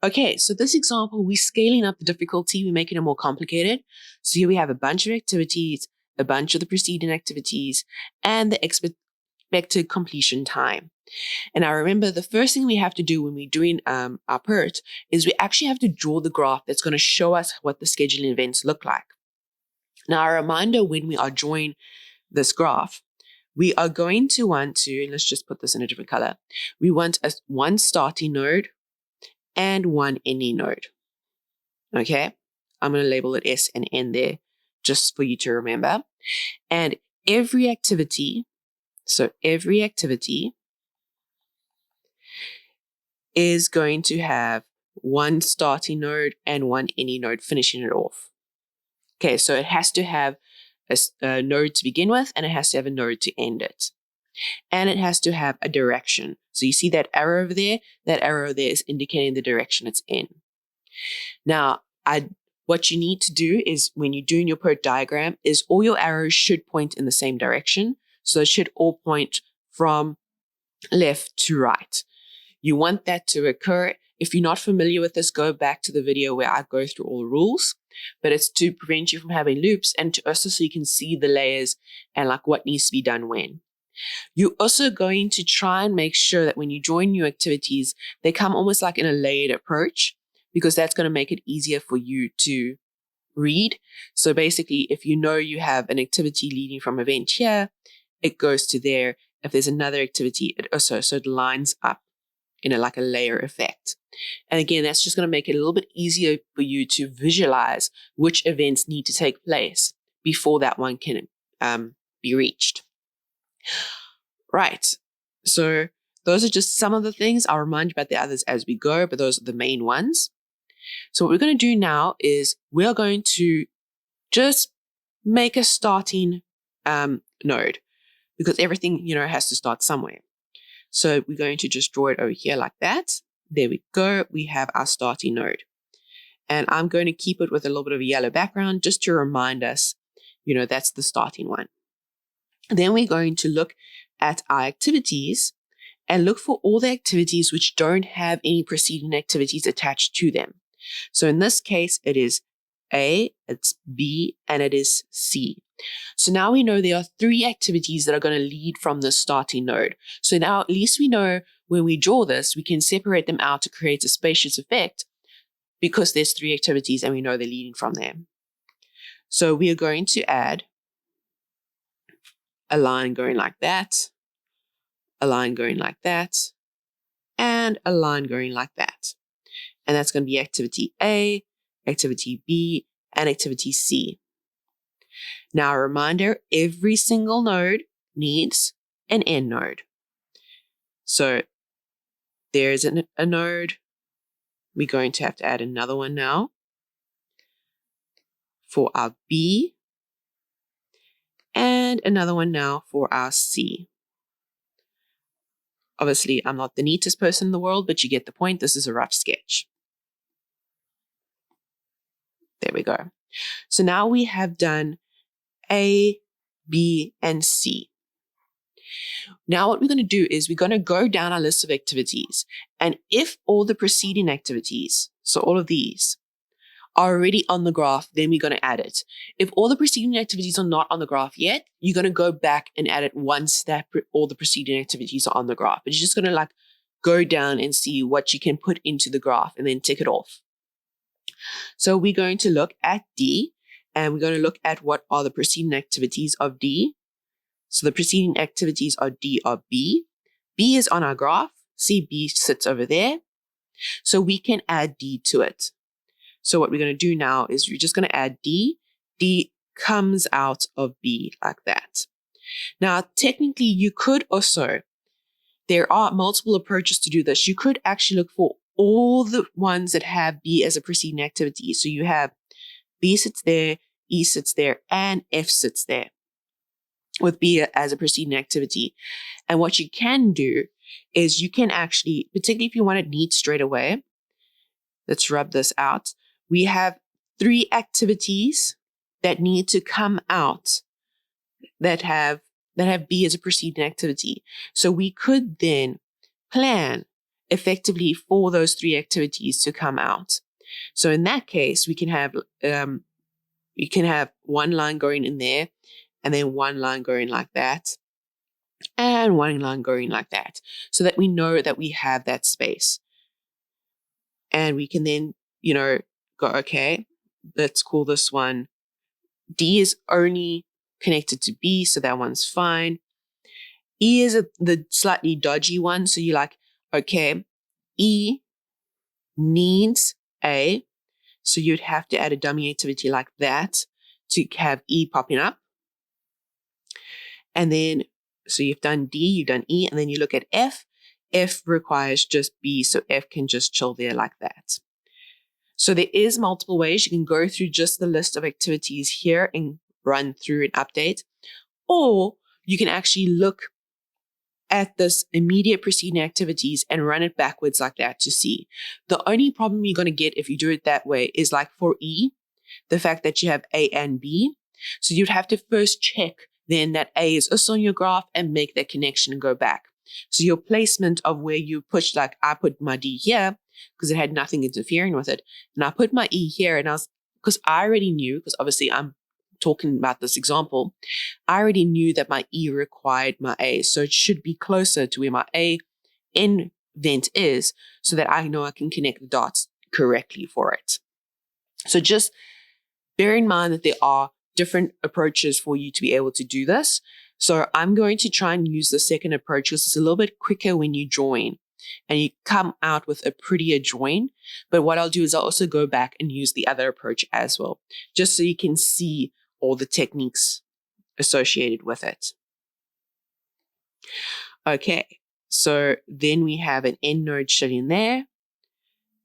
Okay, so this example, we're scaling up the difficulty, we're making it more complicated. So here we have a bunch of activities, a bunch of the preceding activities, and the expected completion time. And I remember the first thing we have to do when we're doing our PERT is we actually have to draw the graph that's going to show us what the scheduling events look like. Now, a reminder when we are drawing this graph, we are going to want to, let's just put this in a different color. We want one starting node and one ending node. Okay, I'm going to label it S and N there just for you to remember. And every activity is going to have one starting node and one ending node finishing it off. Okay, so it has to have a node to begin with, and it has to have a node to end it. And it has to have a direction. So you see that arrow over there? That arrow there is indicating the direction it's in. Now, what you need to do is when you're doing your PERT diagram is all your arrows should point in the same direction. So it should all point from left to right. You want that to occur. If you're not familiar with this, go back to the video where I go through all the rules. But it's to prevent you from having loops and to also so you can see the layers and like what needs to be done when. You're also going to try and make sure that when you join new activities, they come almost like in a layered approach, because that's going to make it easier for you to read. So basically, if you know you have an activity leading from event here, it goes to there. If there's another activity, it lines up in like a layer effect. And again, that's just going to make it a little bit easier for you to visualize which events need to take place before that one can be reached. Right. So those are just some of the things. I'll remind you about the others as we go, but those are the main ones. So what we're going to do now is we're going to just make a starting node, because everything, has to start somewhere. So we're going to just draw it over here like that. There we go. We have our starting node. And I'm going to keep it with a little bit of a yellow background just to remind us, that's the starting one. Then we're going to look at our activities and look for all the activities which don't have any preceding activities attached to them. So in this case, it is A, it's B, and it is C. So now we know there are 3 activities that are going to lead from the starting node. So now at least we know when we draw this, we can separate them out to create a spacious effect because there's 3 activities and we know they're leading from there. So we are going to add a line going like that, a line going like that, and a line going like that. And that's going to be activity A, activity B, and activity C. Now, a reminder, every single node needs an end node. So there's a node. We're going to have to add another one now for our B, and another one now for our C. Obviously, I'm not the neatest person in the world, but you get the point. This is a rough sketch. There we go. So now we have done A, B, and C. Now what we're going to do is we're going to go down our list of activities. And if all the preceding activities, so all of these, are already on the graph, then we're going to add it. If all the preceding activities are not on the graph yet, you're going to go back and add it once that all the preceding activities are on the graph. But you're just going to go down and see what you can put into the graph and then tick it off. So we're going to look at D, and we're going to look at what are the preceding activities of D. So the preceding activities of D are B. B is on our graph. See, B sits over there. So we can add D to it. So what we're going to do now is we're just going to add D. D comes out of B like that. Now, technically, you could also, there are multiple approaches to do this. You could actually look for all the ones that have B as a preceding activity. So you have B sits there, E sits there, and F sits there with B as a preceding activity. And what you can do is you can actually, particularly if you want it neat straight away, let's rub this out. We have 3 activities that need to come out that have B as a preceding activity. So we could then plan effectively for those 3 activities to come out. So in that case, we can have you can have one line going in there, and then one line going like that, and one line going like that, so that we know that we have that space. And we can then, go, okay, let's call this one D is only connected to B, so that one's fine. E is the slightly dodgy one, so you're like, okay, E needs A, so you'd have to add a dummy activity like that to have E popping up. And then, so you've done D, you've done E, and then you look at F. F requires just B, so F can just chill there like that. So there is multiple ways. You can go through just the list of activities here and run through and update, or you can actually look at this immediate preceding activities and run it backwards like that to see. The only problem you're going to get if you do it that way is like for E, the fact that you have A and B. So you'd have to first check then that A is also on your graph and make that connection and go back. So your placement of where you push, like I put my D here because it had nothing interfering with it. And I put my E here, and because I already knew, because obviously I'm talking about this example, I already knew that my E required my A. So it should be closer to where my A in vent is, so that I know I can connect the dots correctly for it. So just bear in mind that there are different approaches for you to be able to do this. So I'm going to try and use the second approach because it's a little bit quicker when you join and you come out with a prettier join. But what I'll do is I'll also go back and use the other approach as well, just so you can see all the techniques associated with it. Okay, so then we have an end node chilling there.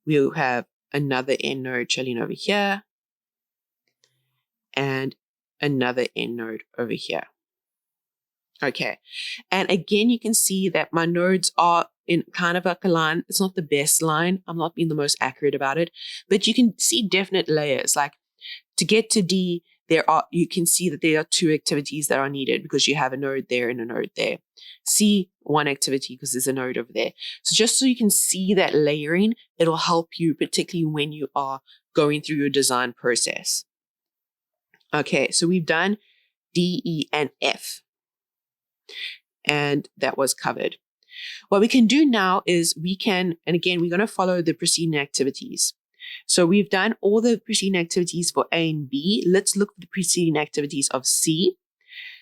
We'll have another end node chilling over here, and another end node over here. Okay, and again, you can see that my nodes are in kind of like a line. It's not the best line. I'm not being the most accurate about it, but you can see definite layers. Like to get to D, you can see that there are 2 activities that are needed because you have a node there and a node there. C, 1 activity because there's a node over there. So just so you can see that layering, it'll help you, particularly when you are going through your design process. Okay, so we've done D, E, and F. And that was covered. What we can do now is and again, we're going to follow the preceding activities. So we've done all the preceding activities for A and B. Let's look for the preceding activities of C.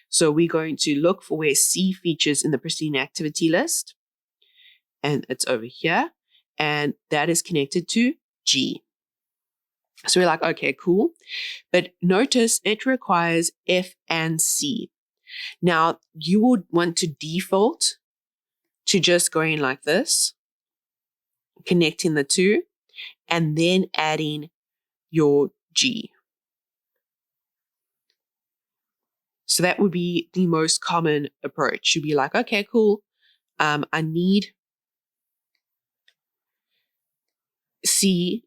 So we're going to look for where C features in the preceding activity list. And it's over here. And that is connected to G. So we're like, okay, cool. But notice it requires F and C. Now, you would want to default to just going like this, connecting the 2, and then adding your G. So that would be the most common approach. You'd be like, okay, cool. I need C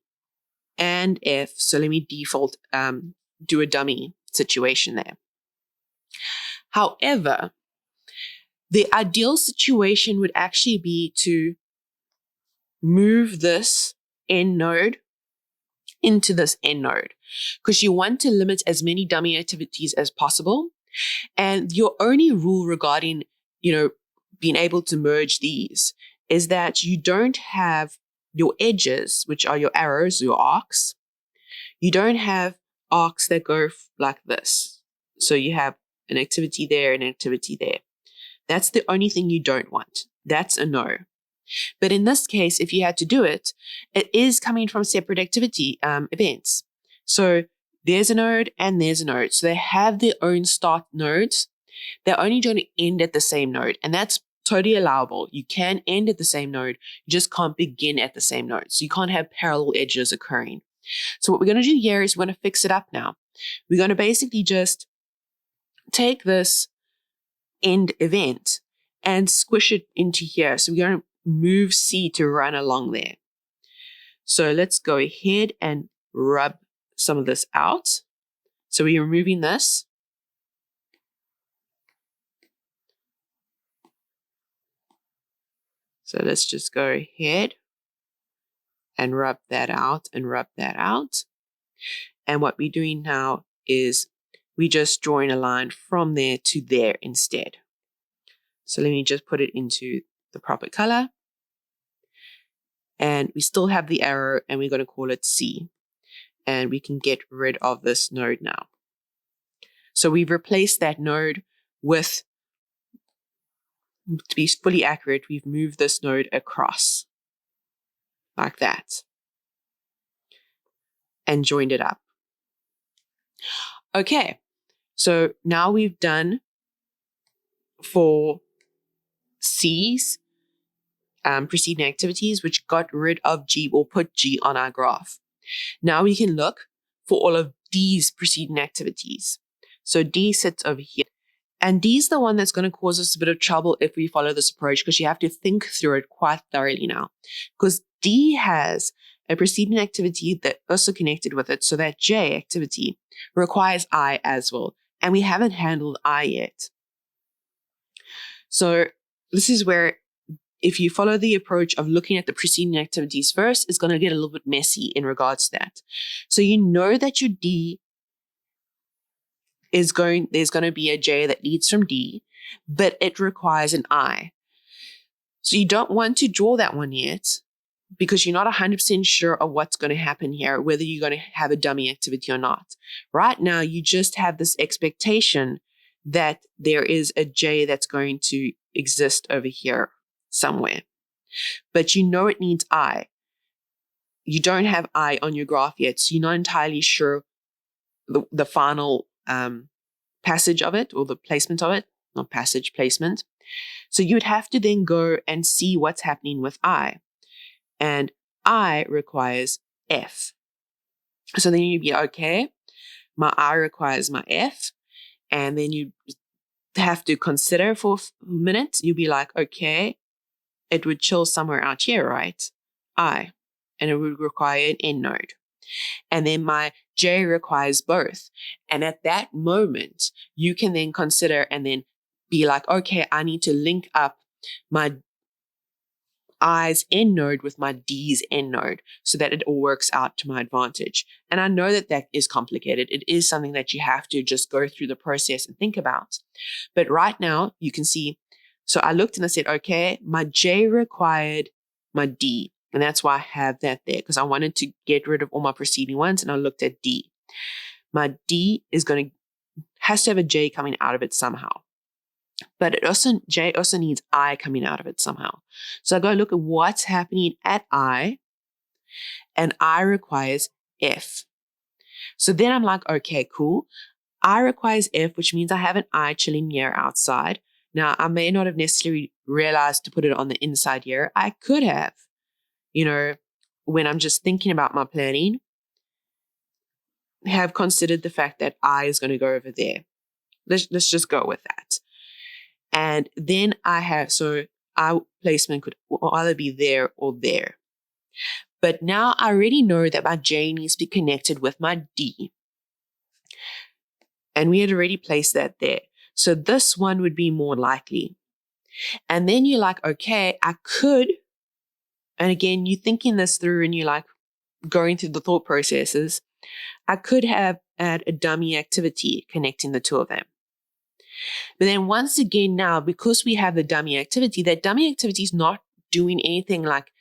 and F. So let me default, do a dummy situation there. However, the ideal situation would actually be to move this end node into this end node because you want to limit as many dummy activities as possible. And your only rule regarding, being able to merge these is that you don't have your edges, which are your arrows, your arcs. You don't have arcs that go like this. So you have an activity there, an activity there. That's the only thing you don't want. That's a no. But in this case, if you had to do it, it is coming from separate activity events. So there's a node and there's a node. So they have their own start nodes. They're only going to end at the same node. And that's totally allowable. You can end at the same node. You just can't begin at the same node. So you can't have parallel edges occurring. So what we're going to do here is we're going to fix it up now. We're going to basically just take this end event and squish it into here. So we're going to move C to run along there. So let's go ahead and rub some of this out. So we're removing this. So let's just go ahead and rub that out and rub that out. And what we're doing now is we're just drawing a line from there to there instead. So let me just put it into the proper color. And we still have the arrow, and we're going to call it C. And we can get rid of this node now. So we've replaced that node with, to be fully accurate, we've moved this node across like that and joined it up. Okay, so now we've done for C's preceding activities, which got rid of G or put G on our graph. Now we can look for all of D's preceding activities. So D sits over here. And D is the one that's going to cause us a bit of trouble if we follow this approach, because you have to think through it quite thoroughly now. Because D has a preceding activity that also connected with it, so that J activity requires I as well. And we haven't handled I yet. So this is where, if you follow the approach of looking at the preceding activities first, it's going to get a little bit messy in regards to that. So you know that your D there's going to be a J that leads from D, but it requires an I. So you don't want to draw that one yet, because you're not 100% sure of what's going to happen here, whether you're going to have a dummy activity or not. Right now, you just have this expectation that there is a J that's going to exist over here somewhere. But you know it needs I. You don't have I on your graph yet, so you're not entirely sure the final passage of it, or the placement of it, not passage, placement. So you would have to then go and see what's happening with I. And I requires F. So then you'd be, okay, my I requires my F. And then you have to consider for a minute. You'll be like, okay, it would chill somewhere out here, right? I. And it would require an end node. And then my J requires both. And at that moment, you can then consider and then be like, okay, I need to link up my I's end node with my D's end node so that it all works out to my advantage. And I know that that is complicated. It is something that you have to just go through the process and think about. But right now, you can see, so I looked and I said, okay, my J required my D. And that's why I have that there, because I wanted to get rid of all my preceding ones, and I looked at D. My D has to have a J coming out of it somehow. But J also needs I coming out of it somehow. So I go look at what's happening at I, and I requires F. So then I'm like, okay, cool. I requires F, which means I have an I chilling here outside. Now, I may not have necessarily realized to put it on the inside here. I could have. When I'm just thinking about my planning, have considered the fact that I is going to go over there. Let's just go with that. And then so our placement could either be there or there. But now I already know that my J needs to be connected with my D. And we had already placed that there. So this one would be more likely. And then you're like, okay, I could. And again, you're thinking this through and you're like going through the thought processes. I could have had a dummy activity connecting the two of them. But then once again now, because we have the dummy activity, that dummy activity is not doing anything like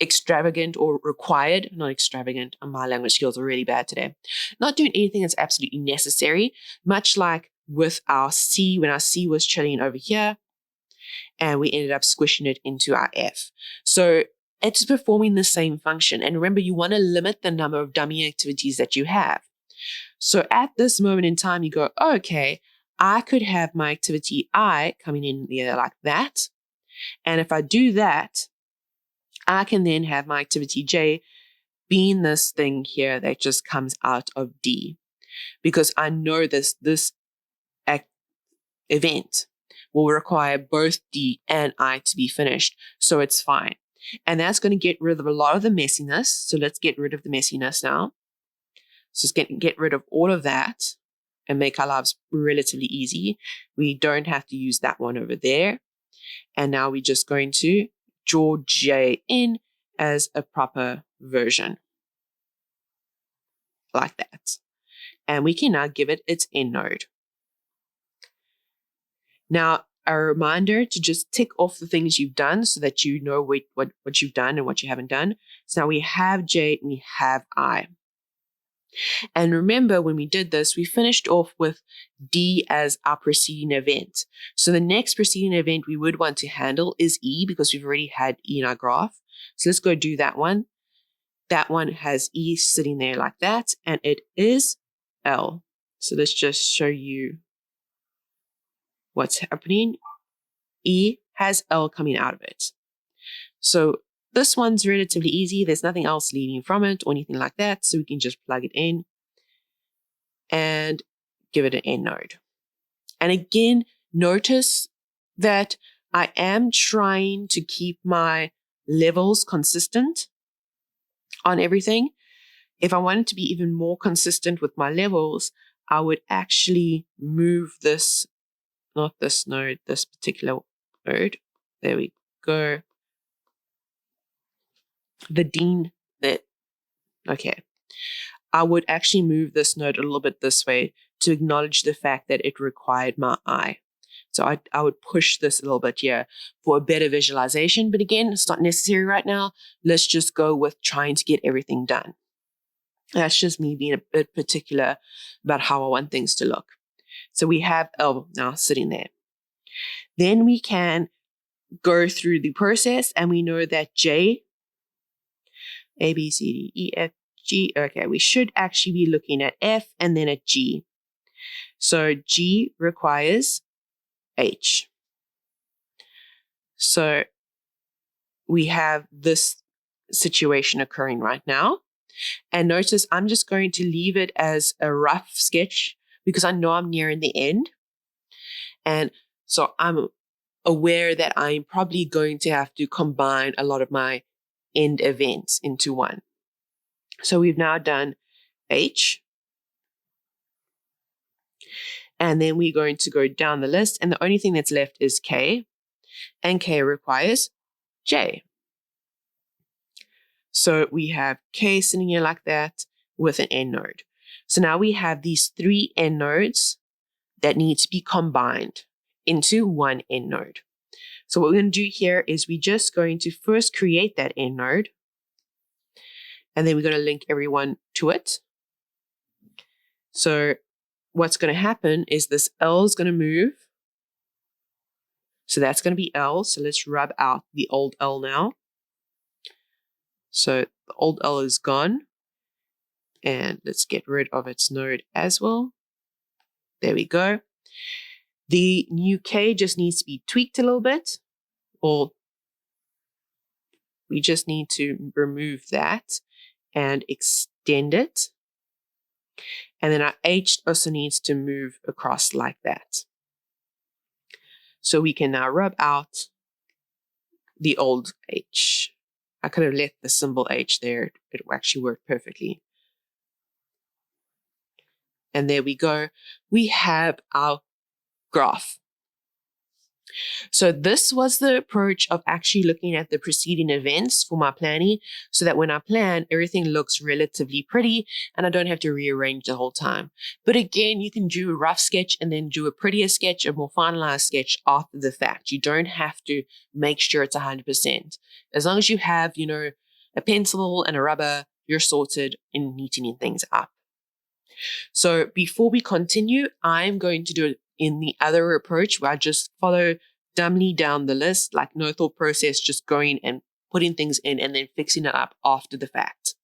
extravagant or required, not extravagant. My language skills are really bad today. Not doing anything that's absolutely necessary, much like with our C, when our C was chilling over here, and we ended up squishing it into our F. So it's performing the same function. And remember, you want to limit the number of dummy activities that you have. So at this moment in time, you go, okay, I could have my activity I coming in there like that. And if I do that, I can then have my activity J being this thing here that just comes out of D. Because I know this event will require both D and I to be finished. So it's fine. And that's going to get rid of a lot of the messiness. So let's get rid of the messiness now. So let's get rid of all of that and make our lives relatively easy. We don't have to use that one over there. And now we're just going to draw J in as a proper version, like that. And we can now give it its end node. Now, a reminder to just tick off the things you've done so that you know what you've done and what you haven't done. So now we have J and we have I. And remember, when we did this, we finished off with D as our preceding event. So the next preceding event we would want to handle is E, because we've already had E in our graph. So let's go do that one. That one has E sitting there like that, and it is L. So let's just show you what's happening. E has L coming out of it. So this one's relatively easy. There's nothing else leading from it or anything like that. So we can just plug it in and give it an end node. And again, notice that I am trying to keep my levels consistent on everything. If I wanted to be even more consistent with my levels, I would actually move this, not this node, this particular node. There we go. The dean that, okay. I would actually move this node a little bit this way to acknowledge the fact that it required my eye. So I would push this a little bit here for a better visualization. But again, it's not necessary right now. Let's just go with trying to get everything done. That's just me being a bit particular about how I want things to look. So we have L now sitting there. Then we can go through the process, and we know that J, A, B, C, D, E, F, G. Okay, we should actually be looking at F and then at G. So G requires H. So we have this situation occurring right now. And notice I'm just going to leave it as a rough sketch because I know I'm nearing the end. And so I'm aware that I'm probably going to have to combine a lot of my end events into one. So we've now done H. And then we're going to go down the list. And the only thing that's left is K. And K requires J. So we have K sitting here like that with an end node. So now we have these three end nodes that need to be combined into one end node. So what we're going to do here is we're just going to first create that end node. And then we're going to link everyone to it. So what's going to happen is this L is going to move. So that's going to be L. So let's rub out the old L now. So the old L is gone. And let's get rid of its node as well. There we go. The new K just needs to be tweaked a little bit. Or we just need to remove that and extend it. And then our H also needs to move across like that. So we can now rub out the old H. I could have left the symbol H there. It actually worked perfectly. And there we go. We have our graph. So this was the approach of actually looking at the preceding events for my planning so that when I plan, everything looks relatively pretty and I don't have to rearrange the whole time. But again, you can do a rough sketch and then do a prettier sketch, a more finalized sketch after the fact. You don't have to make sure it's 100%. As long as you have, a pencil and a rubber, you're sorted in neatening things up. So before we continue, I'm going to do it in the other approach where I just follow dumbly down the list, like no thought process, just going and putting things in and then fixing it up after the fact.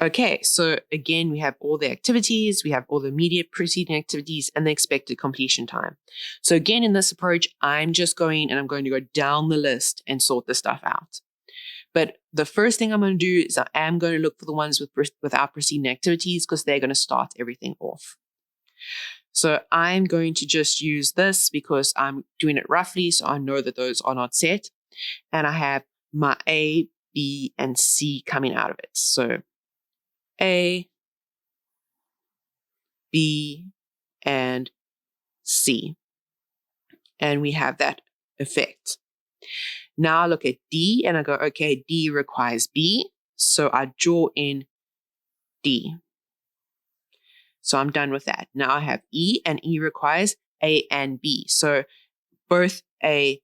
Okay, so again, we have all the activities, we have all the immediate preceding activities and the expected completion time. So again, in this approach, I'm just going and I'm going to go down the list and sort the stuff out. But the first thing I'm going to do is I am going to look for the ones without preceding activities because they're going to start everything off. So I'm going to just use this because I'm doing it roughly, so I know that those are not set. And I have my A, B, and C coming out of it. So A, B, and C. And we have that effect. Now I look at D and I go, okay, D requires B. So I draw in D. So I'm done with that. Now I have E, and E requires A and B. So both A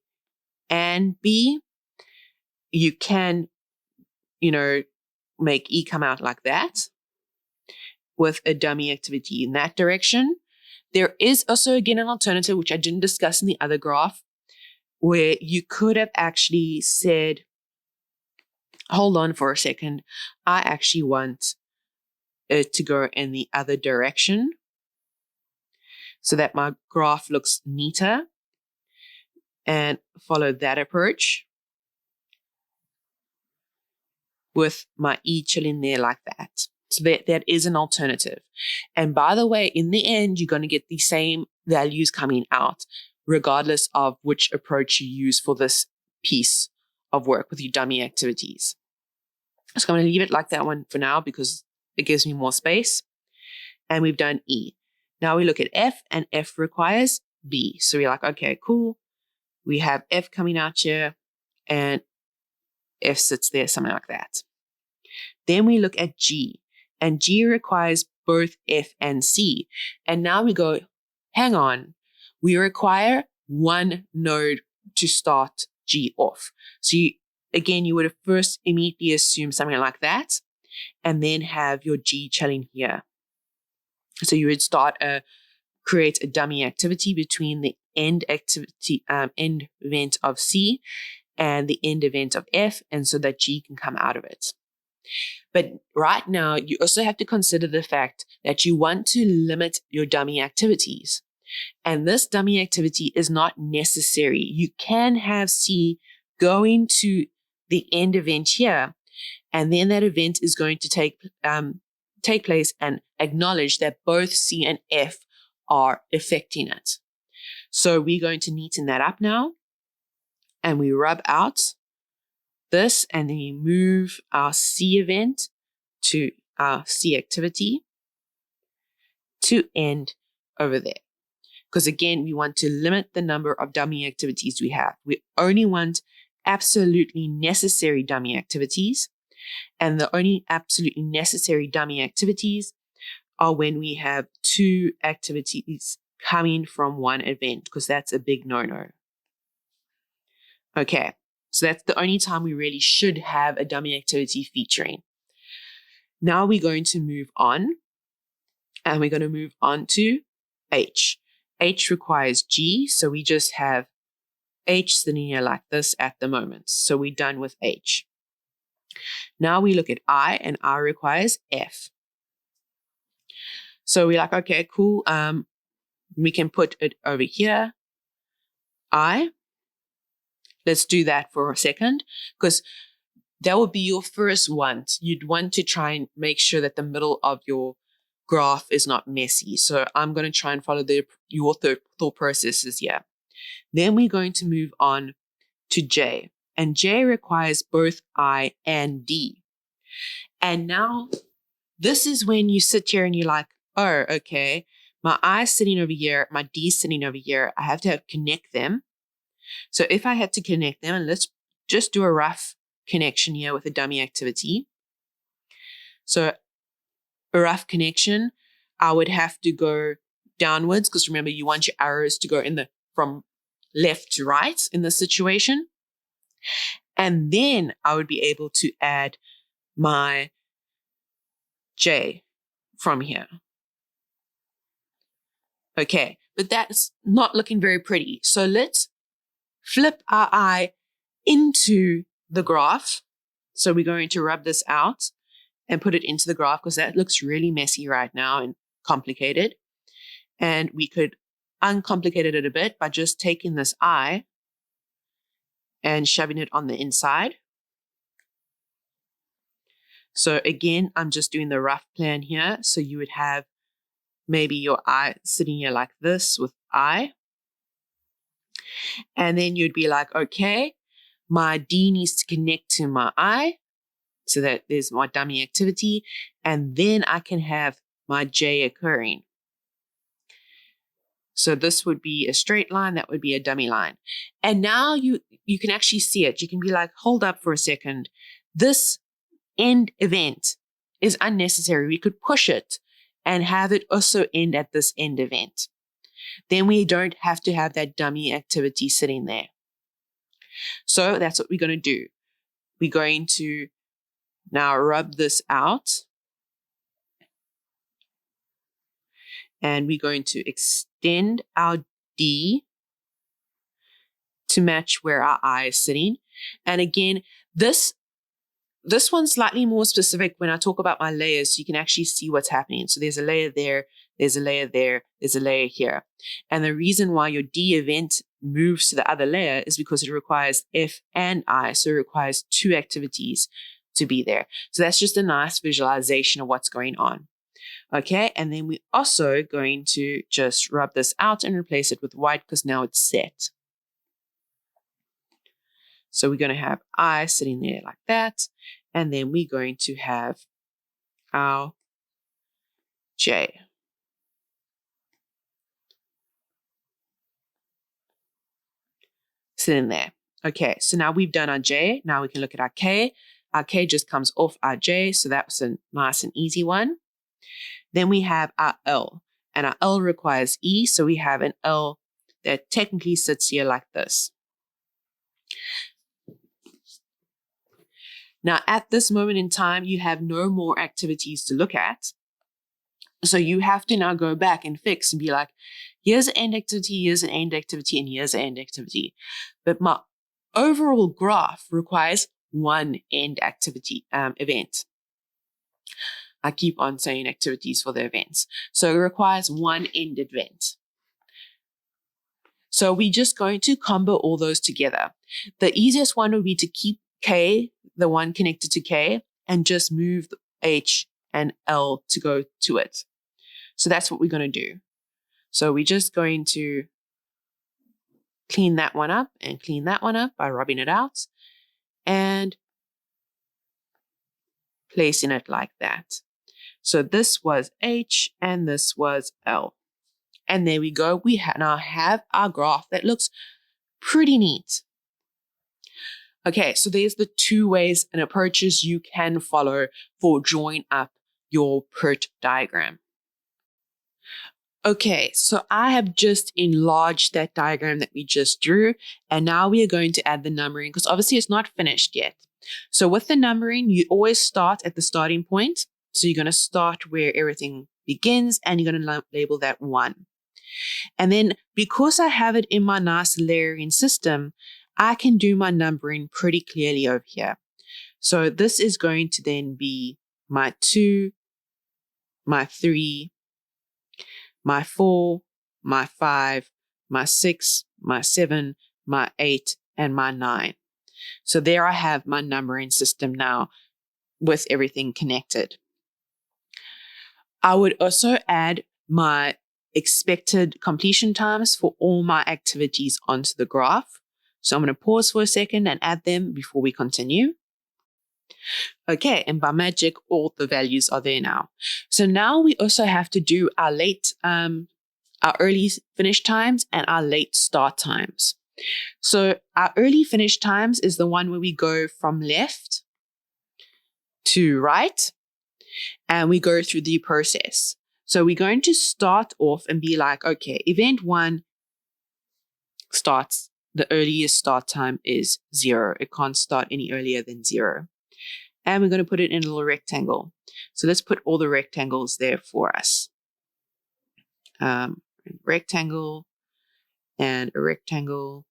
and B, you can, make E come out like that with a dummy activity in that direction. There is also, again, an alternative, which I didn't discuss in the other graph, where you could have actually said, hold on for a second, I actually want it to go in the other direction so that my graph looks neater, and follow that approach with my E chilling there like that. So that is an alternative. And by the way, in the end, you're going to get the same values coming out, regardless of which approach you use for this piece of work with your dummy activities. So I'm going to leave it like that one for now because it gives me more space. And we've done E. Now we look at F, and F requires B. So we're like, okay, cool. We have F coming out here, and F sits there, something like that. Then we look at G, and G requires both F and C. And now we go, hang on, we require one node to start G off. So you would have first immediately assumed something like that, and then have your G chilling here. So you would create a dummy activity between the end event of C and the end event of F, and so that G can come out of it. But right now, you also have to consider the fact that you want to limit your dummy activities. And this dummy activity is not necessary. You can have C going to the end event here, and then that event is going to take place and acknowledge that both C and F are affecting it. So we're going to neaten that up now, and we rub out this, and then we move our C event to our C activity to end over there. Because again, we want to limit the number of dummy activities we have. We only want absolutely necessary dummy activities, and the only absolutely necessary dummy activities are when we have two activities coming from one event, because that's a big no-no. Okay, so that's the only time we really should have a dummy activity featuring. Now we're going to move on, and we're going to move on to H. H requires G, so we just have H sitting here like this at the moment. So we're done with H. Now we look at I, and I requires F. So we're like, okay, cool. We can put it over here. I. Let's do that for a second, because that would be your first want. You'd want to try and make sure that the middle of your graph is not messy. So I'm going to try and follow your thought processes here. Then we're going to move on to J. And J requires both I and D. And now this is when you sit here and you're like, oh, okay, my I is sitting over here, my D is sitting over here. I have to connect them. So if I had to connect them, and let's just do a rough connection here with a dummy activity. So a rough connection, I would have to go downwards, because remember, you want your arrows to go from left to right in this situation. And then I would be able to add my J from here. Okay, but that's not looking very pretty. So let's flip our I into the graph. So we're going to rub this out and put it into the graph, because that looks really messy right now and complicated. And we could uncomplicate it a bit by just taking this I and shoving it on the inside. So again, I'm just doing the rough plan here. So you would have maybe your I sitting here like this with I. And then you'd be like, okay, my D needs to connect to my I, so that there's my dummy activity. And then I can have my J occurring. So this would be a straight line, that would be a dummy line. And now you can actually see it. You can be like, hold up for a second. This end event is unnecessary. We could push it and have it also end at this end event. Then we don't have to have that dummy activity sitting there. So that's what we're going to do. We're going to now rub this out. And we're going to extend our D to match where our I is sitting. And again, this one's slightly more specific when I talk about my layers, so you can actually see what's happening. So there's a layer there, there's a layer there, there's a layer here. And the reason why your D event moves to the other layer is because it requires F and I, so it requires two activities to be there. So that's just a nice visualization of what's going on. Okay, and then we're also going to just rub this out and replace it with white because now it's set. So we're going to have I sitting there like that, and then we're going to have our J. Sitting there. Okay, so now we've done our J. Now we can look at our K. Our K just comes off our J, so that was a nice and easy one. Then we have our L, and our L requires E, so we have an L that technically sits here like this. Now, at this moment in time, you have no more activities to look at. So you have to now go back and fix and be like, here's an end activity, here's an end activity, and here's an end activity. But my overall graph requires one end activity event. I keep on saying activities for the events. So it requires one end event. So we're just going to combo all those together. The easiest one would be to keep K, the one connected to K, and just move H and L to go to it. So that's what we're going to do. So we're just going to clean that one up and clean that one up by rubbing it out and placing it like that. So this was H and this was L. And there we go. We now have our graph that looks pretty neat. Okay, so there's the two ways and approaches you can follow for drawing up your PERT diagram. Okay, so I have just enlarged that diagram that we just drew, and now we are going to add the numbering because obviously it's not finished yet. So with the numbering, you always start at the starting point. So you're going to start where everything begins and you're going to label that 1. And then because I have it in my nice layering system, I can do my numbering pretty clearly over here. So this is going to then be my 2, my 3, my 4, my 5, my 6, my 7, my 8, and my 9. So there I have my numbering system now with everything connected. I would also add my expected completion times for all my activities onto the graph. So I'm going to pause for a second and add them before we continue. Okay, and by magic, all the values are there now. So now we also have to do our our early finish times and our late start times. So our early finish times is the one where we go from left to right and we go through the process. So we're going to start off and be like, okay, event 1 starts, the earliest start time is 0. It can't start any earlier than 0. And we're going to put it in a little rectangle. So let's put all the rectangles there for us. Rectangle and a rectangle,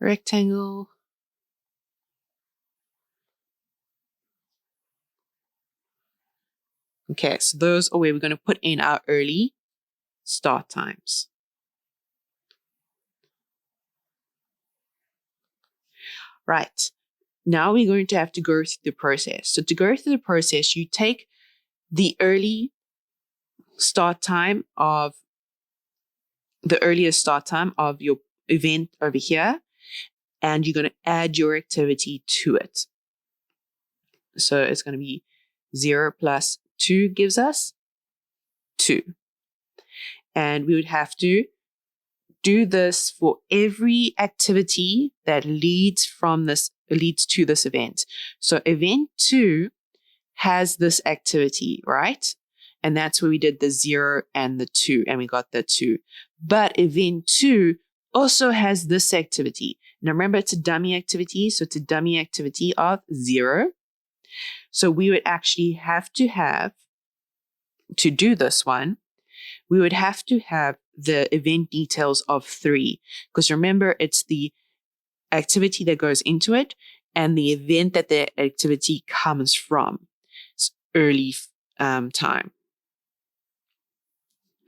rectangle. Okay, so those are where we're going to put in our early start times. Right, now we're going to have to go through the process. So to go through the process, you take the early start time of the earliest start time of your event over here, and you're going to add your activity to it. So it's going to be 0 plus 2 gives us 2. And we would have to do this for every activity that leads to this event. So event 2 has this activity, right? And that's where we did the 0 and the 2, and we got the 2. But event 2 also has this activity. Now remember, it's a dummy activity, so it's a dummy activity of 0. So we would actually have to do this one, we would have to have the event details of 3. Because remember, it's the activity that goes into it and the event that the activity comes from. It's early time.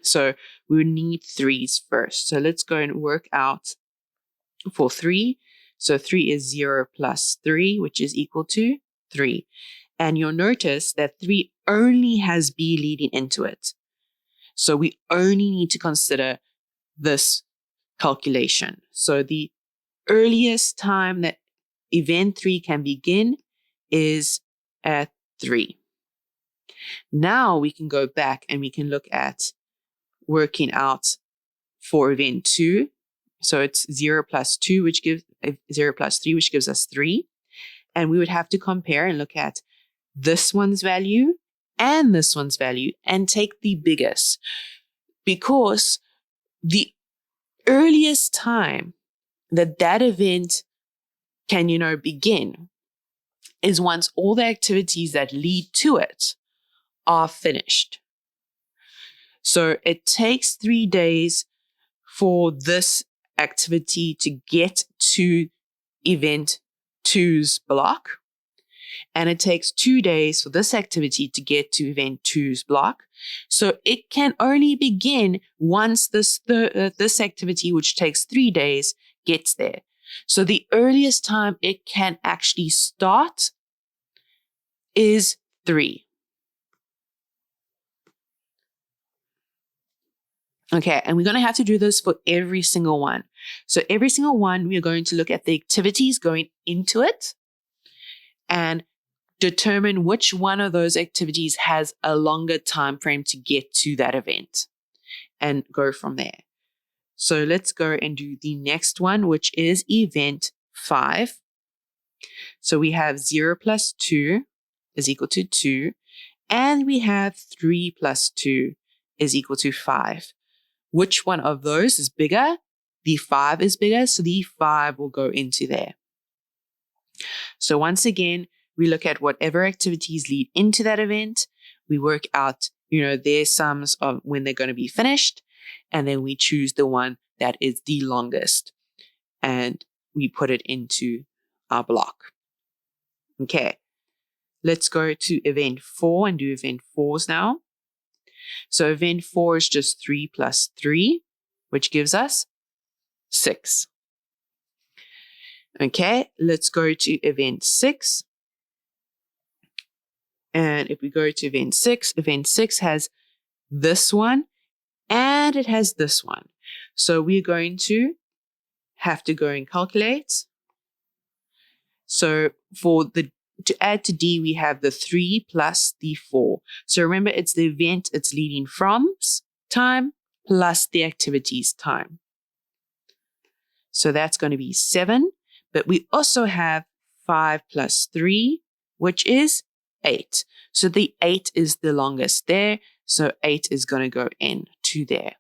So we would need 3s first. So let's go and work out for 3. So 3 is 0 plus 3, which is equal to 3. And you'll notice that 3 only has B leading into it. So we only need to consider this calculation. So the earliest time that event 3 can begin is at 3. Now we can go back and we can look at working out for event 2. So it's 0 plus 2, which gives 0 plus 3, which gives us 3. And we would have to compare and look at this one's value and this one's value and take the biggest, because the earliest time that event can, begin is once all the activities that lead to it are finished. So it takes 3 days for this activity to get to event 2's block. And it takes 2 days for this activity to get to event 2's block. So it can only begin once this activity, which takes 3 days, gets there. So the earliest time it can actually start is 3. Okay, and we're going to have to do this for every single one. So every single one, we are going to look at the activities going into it and determine which one of those activities has a longer time frame to get to that event and go from there. So let's go and do the next one, which is event 5. So we have 0 plus 2 is equal to 2, and we have 3 plus 2 is equal to 5. Which one of those is bigger? The 5 is bigger, so the 5 will go into there. So once again, we look at whatever activities lead into that event. We work out, their sums of when they're going to be finished, and then we choose the one that is the longest, and we put it into our block. Okay, let's go to event 4 and do event 4s now. So event 4 is just 3 plus 3, which gives us 6. Okay, let's go to event 6. And if we go to event 6 has this one and it has this one. So we're going to have to go and calculate. So to add to D, we have the 3 plus the 4. So remember, it's the event it's leading from's time plus the activity's time. So that's going to be 7. But we also have 5 plus 3, which is 8. So the 8 is the longest there. So 8 is going to go into there.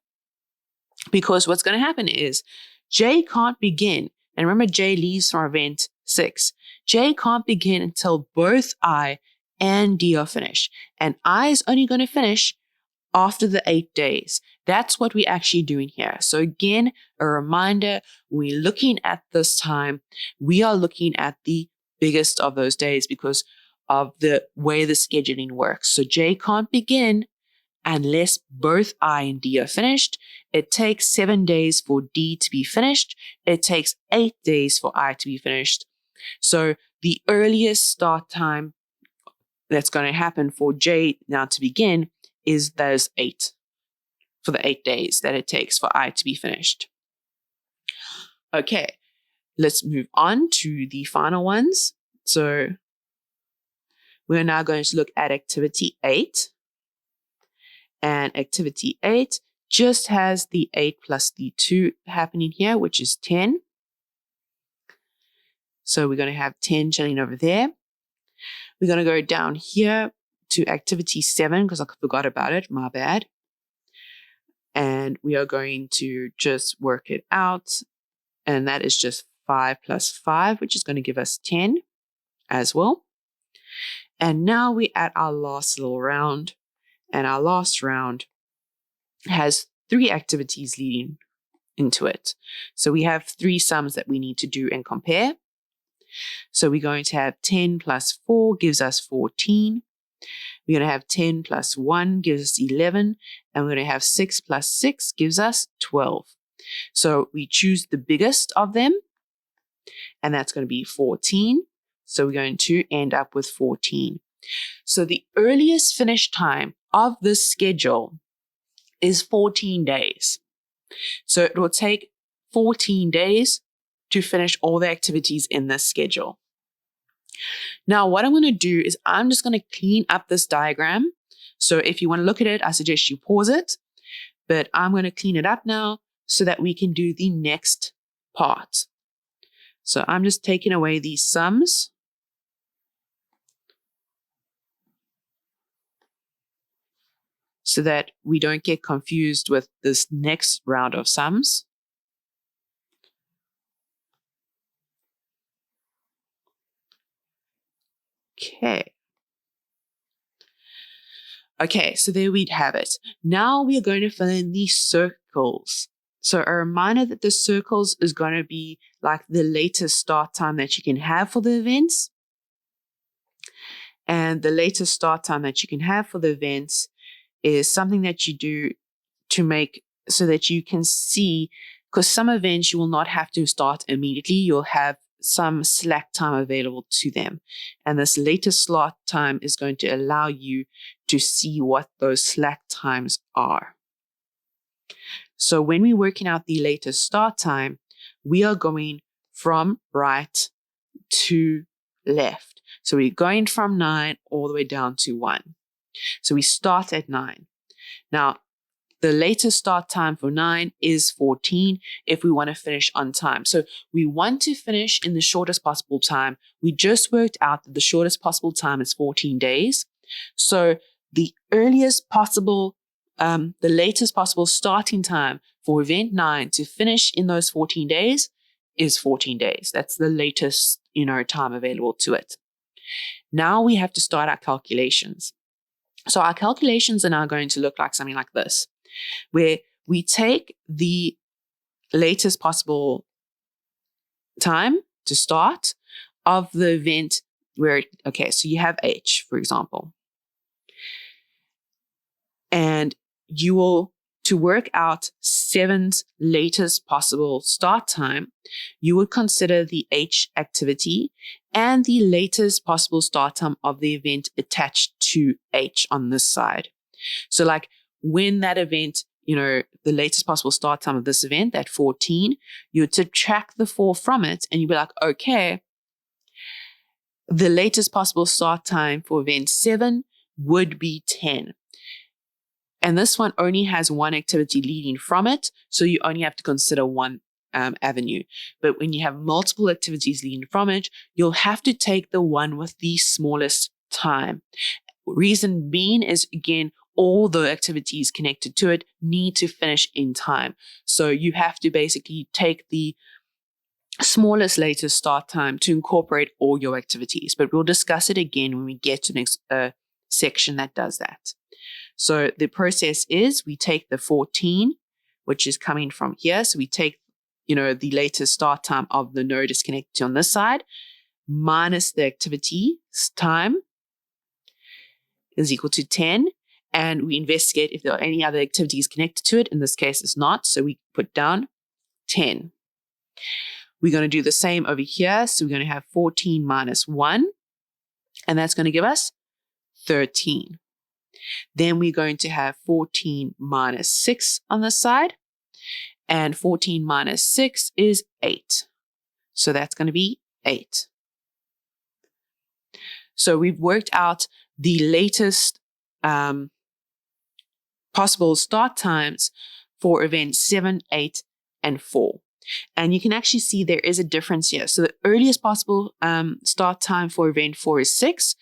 Because what's going to happen is J can't begin. And remember, J leaves from event 6. J can't begin until both I and D are finished. And I is only going to finish after the 8 days. That's what we're actually doing here. So again, a reminder, we're looking at this time, we are looking at the biggest of those days because of the way the scheduling works. So J can't begin unless both I and D are finished. It takes 7 days for D to be finished. It takes 8 days for I to be finished. So the earliest start time that's going to happen for J now to begin is those 8, for the 8 days that it takes for I to be finished. Okay, let's move on to the final ones. So we're now going to look at activity 8. And activity 8 just has the 8 plus the 2 happening here, which is 10. So we're going to have 10 chilling over there. We're going to go down here to activity 7 because I forgot about it. My bad. And we are going to just work it out. And that is just 5 plus 5, which is going to give us 10 as well. And now we're at our last little round. And our last round has 3 activities leading into it. So we have 3 sums that we need to do and compare. So we're going to have 10 plus 4 gives us 14. We're going to have 10 plus 1 gives us 11. And we're going to have 6 plus 6 gives us 12. So we choose the biggest of them, and that's going to be 14. So we're going to end up with 14. So the earliest finish time of this schedule is 14 days. So it will take 14 days to finish all the activities in this schedule. Now, what I'm going to do is I'm just going to clean up this diagram. So if you want to look at it, I suggest you pause it. But I'm going to clean it up now so that we can do the next part. So I'm just taking away these sums. So that we don't get confused with this next round of sums. Okay, so there we'd have it. Now we are going to fill in the circles. So a reminder that the circles is going to be like the latest start time that you can have for the events. And the latest start time that you can have for the events is something that you do to make so that you can see, because some events you will not have to start immediately. You'll have some slack time available to them. And this latest slot time is going to allow you to see what those slack times are. So when we're working out the latest start time, we are going from right to left. So we're going from 9 all the way down to 1. So we start at 9. Now, the latest start time for 9 is 14 if we want to finish on time. So we want to finish in the shortest possible time. We just worked out that the shortest possible time is 14 days. So the earliest possible, the latest possible starting time for event 9 to finish in those 14 days is 14 days. That's the latest, time available to it. Now we have to start our calculations. So our calculations are now going to look like something like this, where we take the latest possible time to start of the event so you have H, for example. And you will, to work out 7's latest possible start time, you would consider the H activity and the latest possible start time of the event attached to H on this side. So like when that event, the latest possible start time of this event, that 14, you would subtract the 4 from it and you'd be like, okay, the latest possible start time for event 7 would be 10. And this one only has one activity leading from it, so you only have to consider one avenue. But when you have multiple activities leading from it, you'll have to take the one with the smallest time. Reason being is, again, all the activities connected to it need to finish in time. So you have to basically take the smallest latest start time to incorporate all your activities. But we'll discuss it again when we get to the next section that does that. So the process is we take the 14, which is coming from here. So we take, the latest start time of the node is connected on this side, minus the activity time is equal to 10. And we investigate if there are any other activities connected to it. In this case, it's not. So we put down 10. We're going to do the same over here. So we're going to have 14 minus 1. And that's going to give us 13. Then we're going to have 14 minus 6 on this side. And 14 minus 6 is 8. So that's going to be 8. So we've worked out the latest possible start times for event 7, 8, and 4. And you can actually see there is a difference here. So the earliest possible start time for event 4 is 6,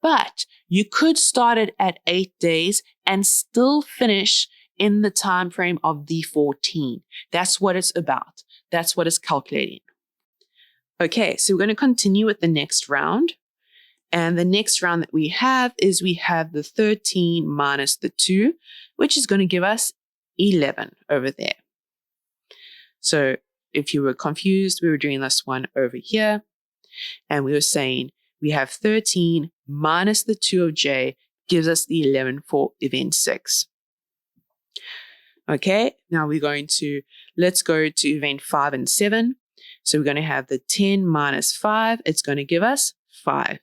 but you could start it at 8 days and still finish in the time frame of the 14. That's what it's about. That's what it's calculating. Okay, so we're going to continue with the next round. And the next round that we have is we have the 13 minus the 2, which is going to give us 11 over there. So if you were confused, we were doing this one over here. And we were saying we have 13 minus the 2 of J gives us the 11 for event 6. Okay, now let's go to event 5 and 7. So we're going to have the 10 minus 5. It's going to give us 5.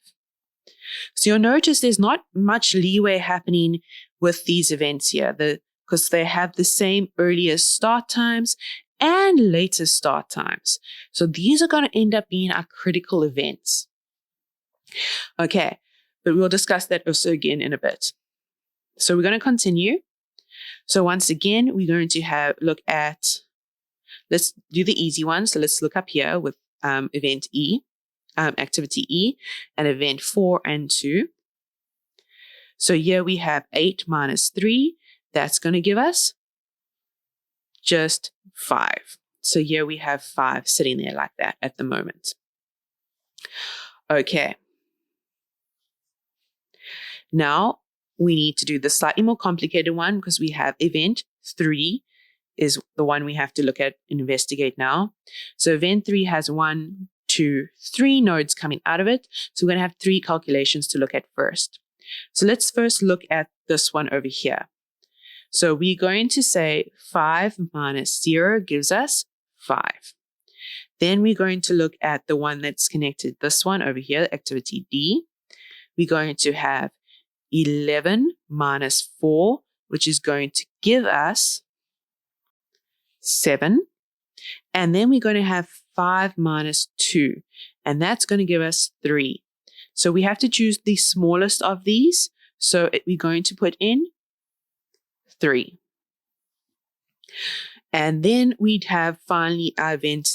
So you'll notice there's not much leeway happening with these events here because they have the same earliest start times and latest start times. So these are going to end up being our critical events. Okay, but we'll discuss that also again in a bit. So we're going to continue. So once again, we're going to let's do the easy one. So let's look up here with event E, activity E, and event 4 and 2. So here we have 8 minus 3. That's going to give us just 5. So here we have 5 sitting there like that at the moment. Okay. Now we need to do the slightly more complicated one because we have event 3 is the one we have to look at and investigate now. So event 3 has 1, 2, 3 nodes coming out of it. So we're going to have 3 calculations to look at first. So let's first look at this one over here. So we're going to say 5 minus 0 gives us 5. Then we're going to look at the one that's connected, this one over here, activity D. We're going to have 11 minus 4, which is going to give us 7. And then we're going to have 5 minus 2, and that's going to give us 3. So we have to choose the smallest of these. So we're going to put in 3. And then we'd have finally our event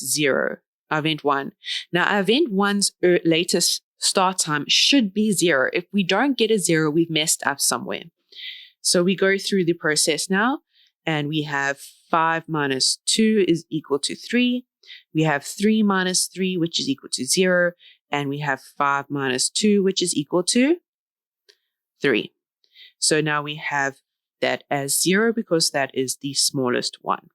1. Now, our event 1's latest start time should be 0. If we don't get a 0, we've messed up somewhere. So we go through the process now, and we have 5 minus 2 is equal to 3. We have 3 minus 3, which is equal to 0. And we have 5 minus 2, which is equal to 3. So now we have that as 0 because that is the smallest one.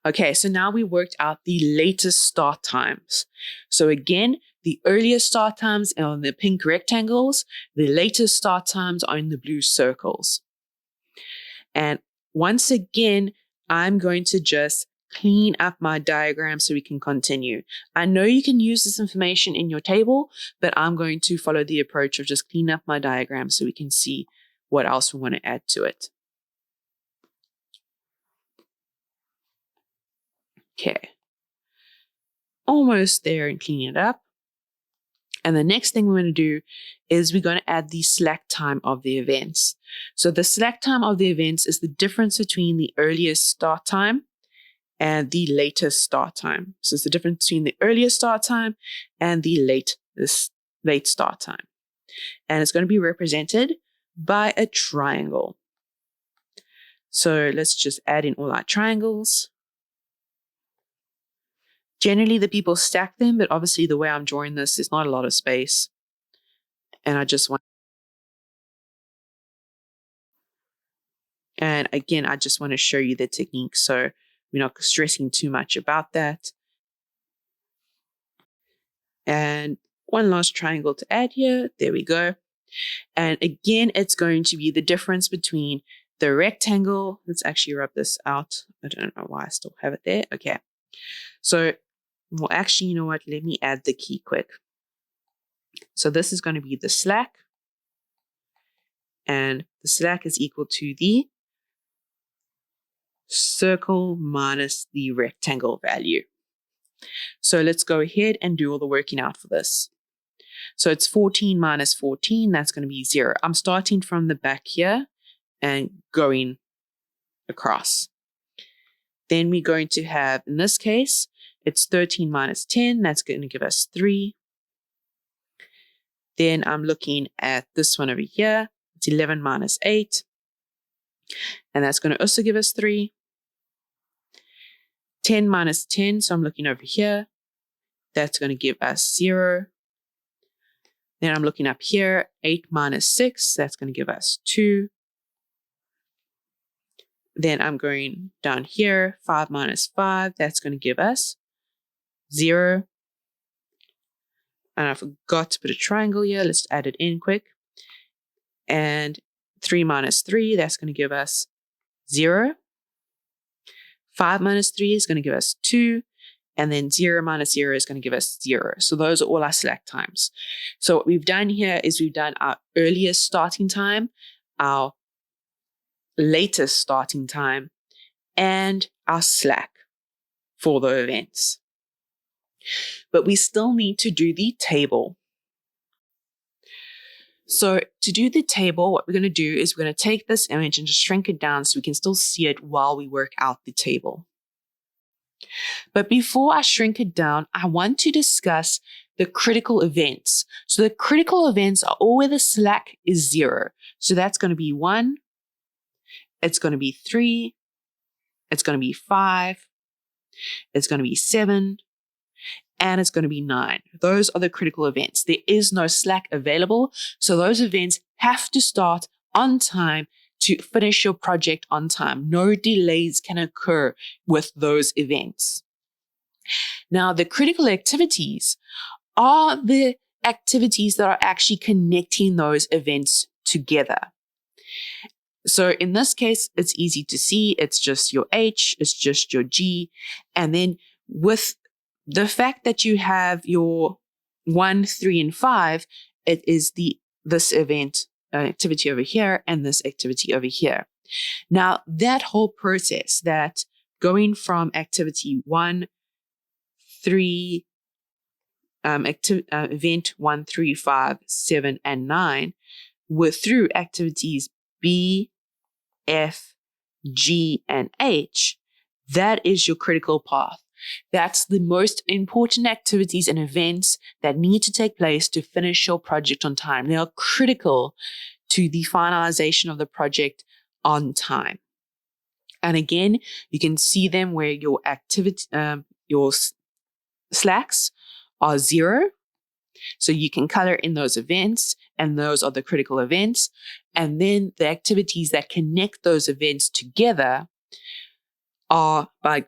Okay, so now we worked out the latest start times. So again, the earliest start times are on the pink rectangles. The latest start times are in the blue circles. And once again, I'm going to just clean up my diagram so we can continue. I know you can use this information in your table, but I'm going to follow the approach of just clean up my diagram so we can see what else we want to add to it. Okay. Almost there and clean it up. And the next thing we're going to do is we're going to add the slack time of the events. So the slack time of the events is the difference between the earliest start time and the latest start time. So it's the difference between the earliest start time and the late start time. And it's going to be represented by a triangle. So let's just add in all our triangles. Generally, the people stack them, but obviously the way I'm drawing this, there's not a lot of space. And I just want to show you the technique, so we're not stressing too much about that. And one last triangle to add here. There we go. And again, it's going to be the difference between the rectangle. Let's actually rub this out. I don't know why I still have it there. Okay. So, well, actually, you know what? Let me add the key quick. So this is going to be the slack. And the slack is equal to the circle minus the rectangle value. So let's go ahead and do all the working out for this. So it's 14 minus 14. That's going to be 0. I'm starting from the back here and going across. Then we're going to have, in this case, it's 13 minus 10. That's going to give us 3. Then I'm looking at this one over here. It's 11 minus 8. And that's going to also give us 3. 10 minus 10, so I'm looking over here. That's going to give us 0. Then I'm looking up here, 8 minus 6, that's going to give us 2. Then I'm going down here, 5 minus 5, that's going to give us 0. And I forgot to put a triangle here. Let's add it in quick. And 3 minus 3, that's going to give us 0. 5 minus 3 is going to give us 2. And then 0 minus 0 is going to give us 0. So those are all our slack times. So what we've done here is we've done our earliest starting time, our latest starting time, and our slack for the events. But we still need to do the table. So to do the table, what we're going to do is we're going to take this image and just shrink it down so we can still see it while we work out the table. But before I shrink it down, I want to discuss the critical events. So the critical events are all where the slack is 0. So that's going to be 1, it's going to be 3, it's going to be 5, it's going to be 7, and it's going to be 9. Those are the critical events. There is no slack available, so those events have to start on time to finish your project on time. No delays can occur with those events. Now, the critical activities are the activities that are actually connecting those events together. So in this case, it's easy to see. It's just your H, it's just your G. And then with the fact that you have your 1, 3, and 5, it is this event activity over here and this activity over here. Now, that whole process, that going from activity 1, 3, event 1, 3, 5, 7, and 9, we're through activities B, F, G, and H. That is your critical path. That's the most important activities and events that need to take place to finish your project on time. They are critical to the finalization of the project on time. And again, you can see them where your slacks are 0. So you can color in those events, and those are the critical events. And then the activities that connect those events together are, by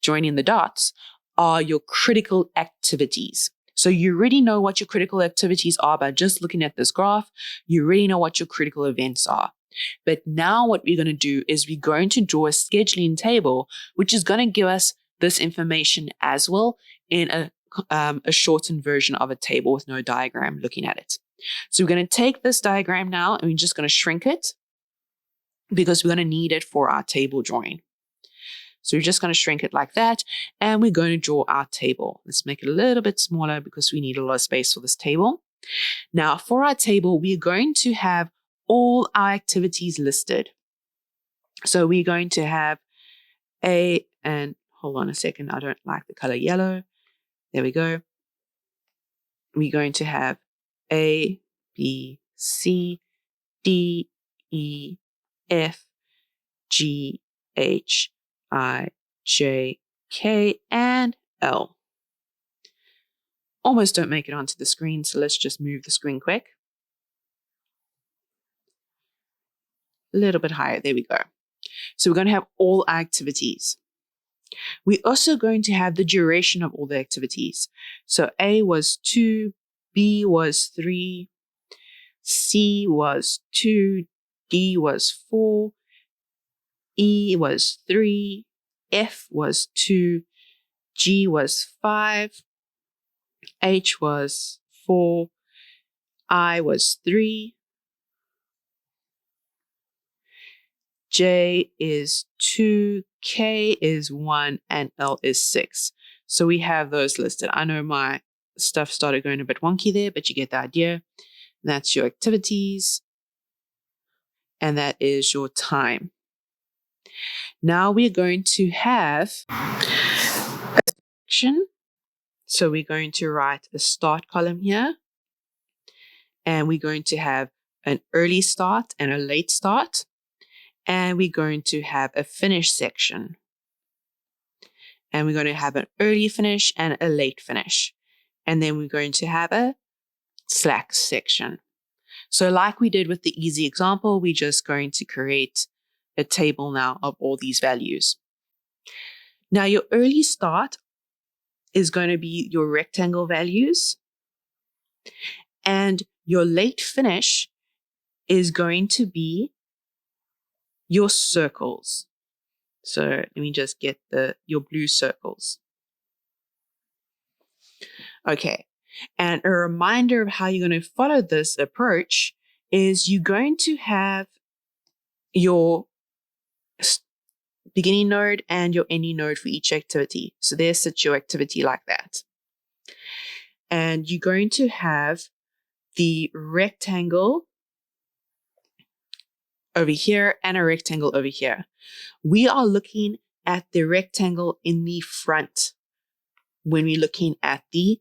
joining the dots, are your critical activities. So you already know what your critical activities are by just looking at this graph. You already know what your critical events are. But now what we're going to do is we're going to draw a scheduling table, which is going to give us this information as well in a shortened version of a table with no diagram looking at it. So we're going to take this diagram now and we're just going to shrink it because we're going to need it for our table drawing. So we're just going to shrink it like that, and we're going to draw our table. Let's make it a little bit smaller because we need a lot of space for this table. Now, for our table, we're going to have all our activities listed. So we're going to have and hold on a second, I don't like the color yellow. There we go. We're going to have A, B, C, D, E, F, G, H, I, J, K, and L. Almost don't make it onto the screen, so let's just move the screen quick. A little bit higher, there we go. So we're going to have all our activities. We're also going to have the duration of all the activities. So A was 2, B was 3, C was 2, D was 4, E was 3, F was 2, G was 5, H was 4, I was 3, J is 2, K is 1, and L is 6. So we have those listed. I know my stuff started going a bit wonky there, but you get the idea. That's your activities, and that is your time. Now we're going to have a section. So we're going to write a start column here. And we're going to have an early start and a late start. And we're going to have a finish section. And we're going to have an early finish and a late finish. And then we're going to have a slack section. So like we did with the easy example, we're just going to create a table now of all these values. Now your early start is going to be your rectangle values, and your late finish is going to be your circles. So let me just get your blue circles. Okay, and a reminder of how you're going to follow this approach is you're going to have your beginning node and your ending node for each activity. So there sits your activity like that. And you're going to have the rectangle over here and a rectangle over here. We are looking at the rectangle in the front when we're looking at the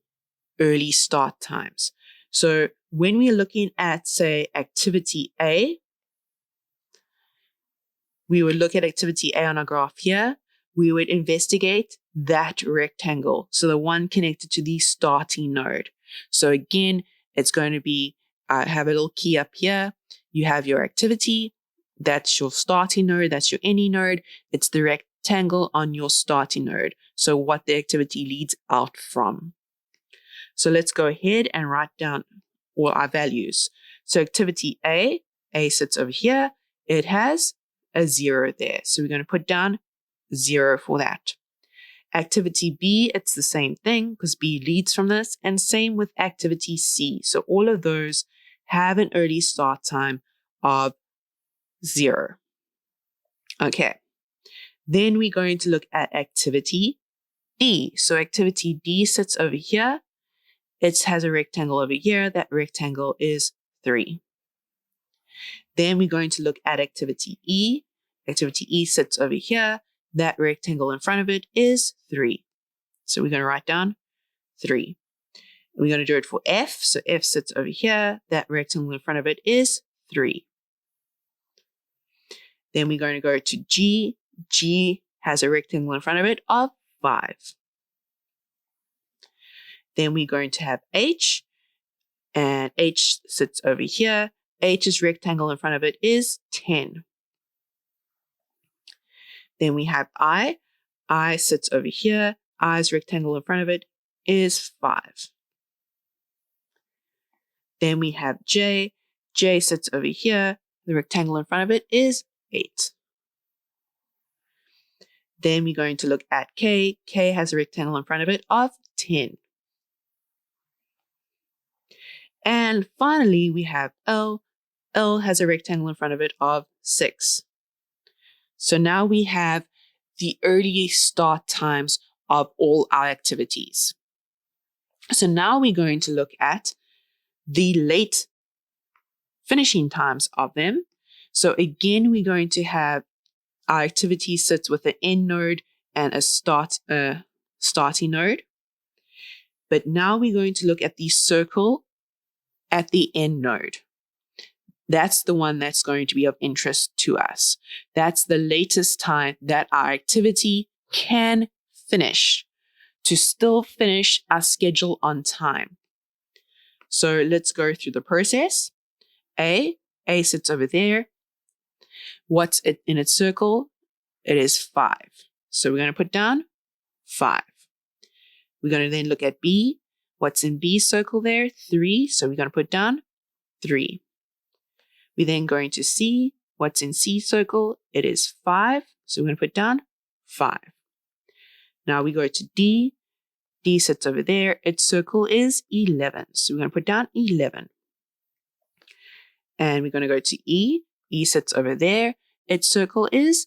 early start times. So when we're looking at, say, activity A, we would look at activity A on our graph here. We would investigate that rectangle, so the one connected to the starting node. So again, it's going to be, have a little key up here. You have your activity. That's your starting node. That's your ending node. It's the rectangle on your starting node. So what the activity leads out from. So let's go ahead and write down all our values. So activity A sits over here. It has a 0 there. So we're going to put down 0 for that. Activity B, it's the same thing because B leads from this, and same with activity C. So all of those have an early start time of 0. Okay. Then we're going to look at activity D. So activity D sits over here. It has a rectangle over here. That rectangle is 3. Then we're going to look at activity E. Activity E sits over here. That rectangle in front of it is 3. So we're going to write down 3. We're going to do it for F. So F sits over here. That rectangle in front of it is 3. Then we're going to go to G. G has a rectangle in front of it of 5. Then we're going to have H, and H sits over here. H's rectangle in front of it is 10. Then we have I. I sits over here. I's rectangle in front of it is 5. Then we have J. J sits over here. The rectangle in front of it is 8. Then we're going to look at K. K has a rectangle in front of it of 10. And finally, we have L. L has a rectangle in front of it of 6. So now we have the early start times of all our activities. So now we're going to look at the late finishing times of them. So again, we're going to have our activity sits with an end node and a starting node. But now we're going to look at the circle at the end node. That's the one that's going to be of interest to us. That's the latest time that our activity can finish to still finish our schedule on time. So let's go through the process. A sits over there. What's it in its circle? It is 5. So we're going to put down 5. We're going to then look at B. What's in B's circle there? 3. So we're going to put down 3. We're then going to C. What's in C's circle? It is 5. So we're going to put down 5. Now we go to D. D sits over there. Its circle is 11. So we're going to put down 11. And we're going to go to E. E sits over there. Its circle is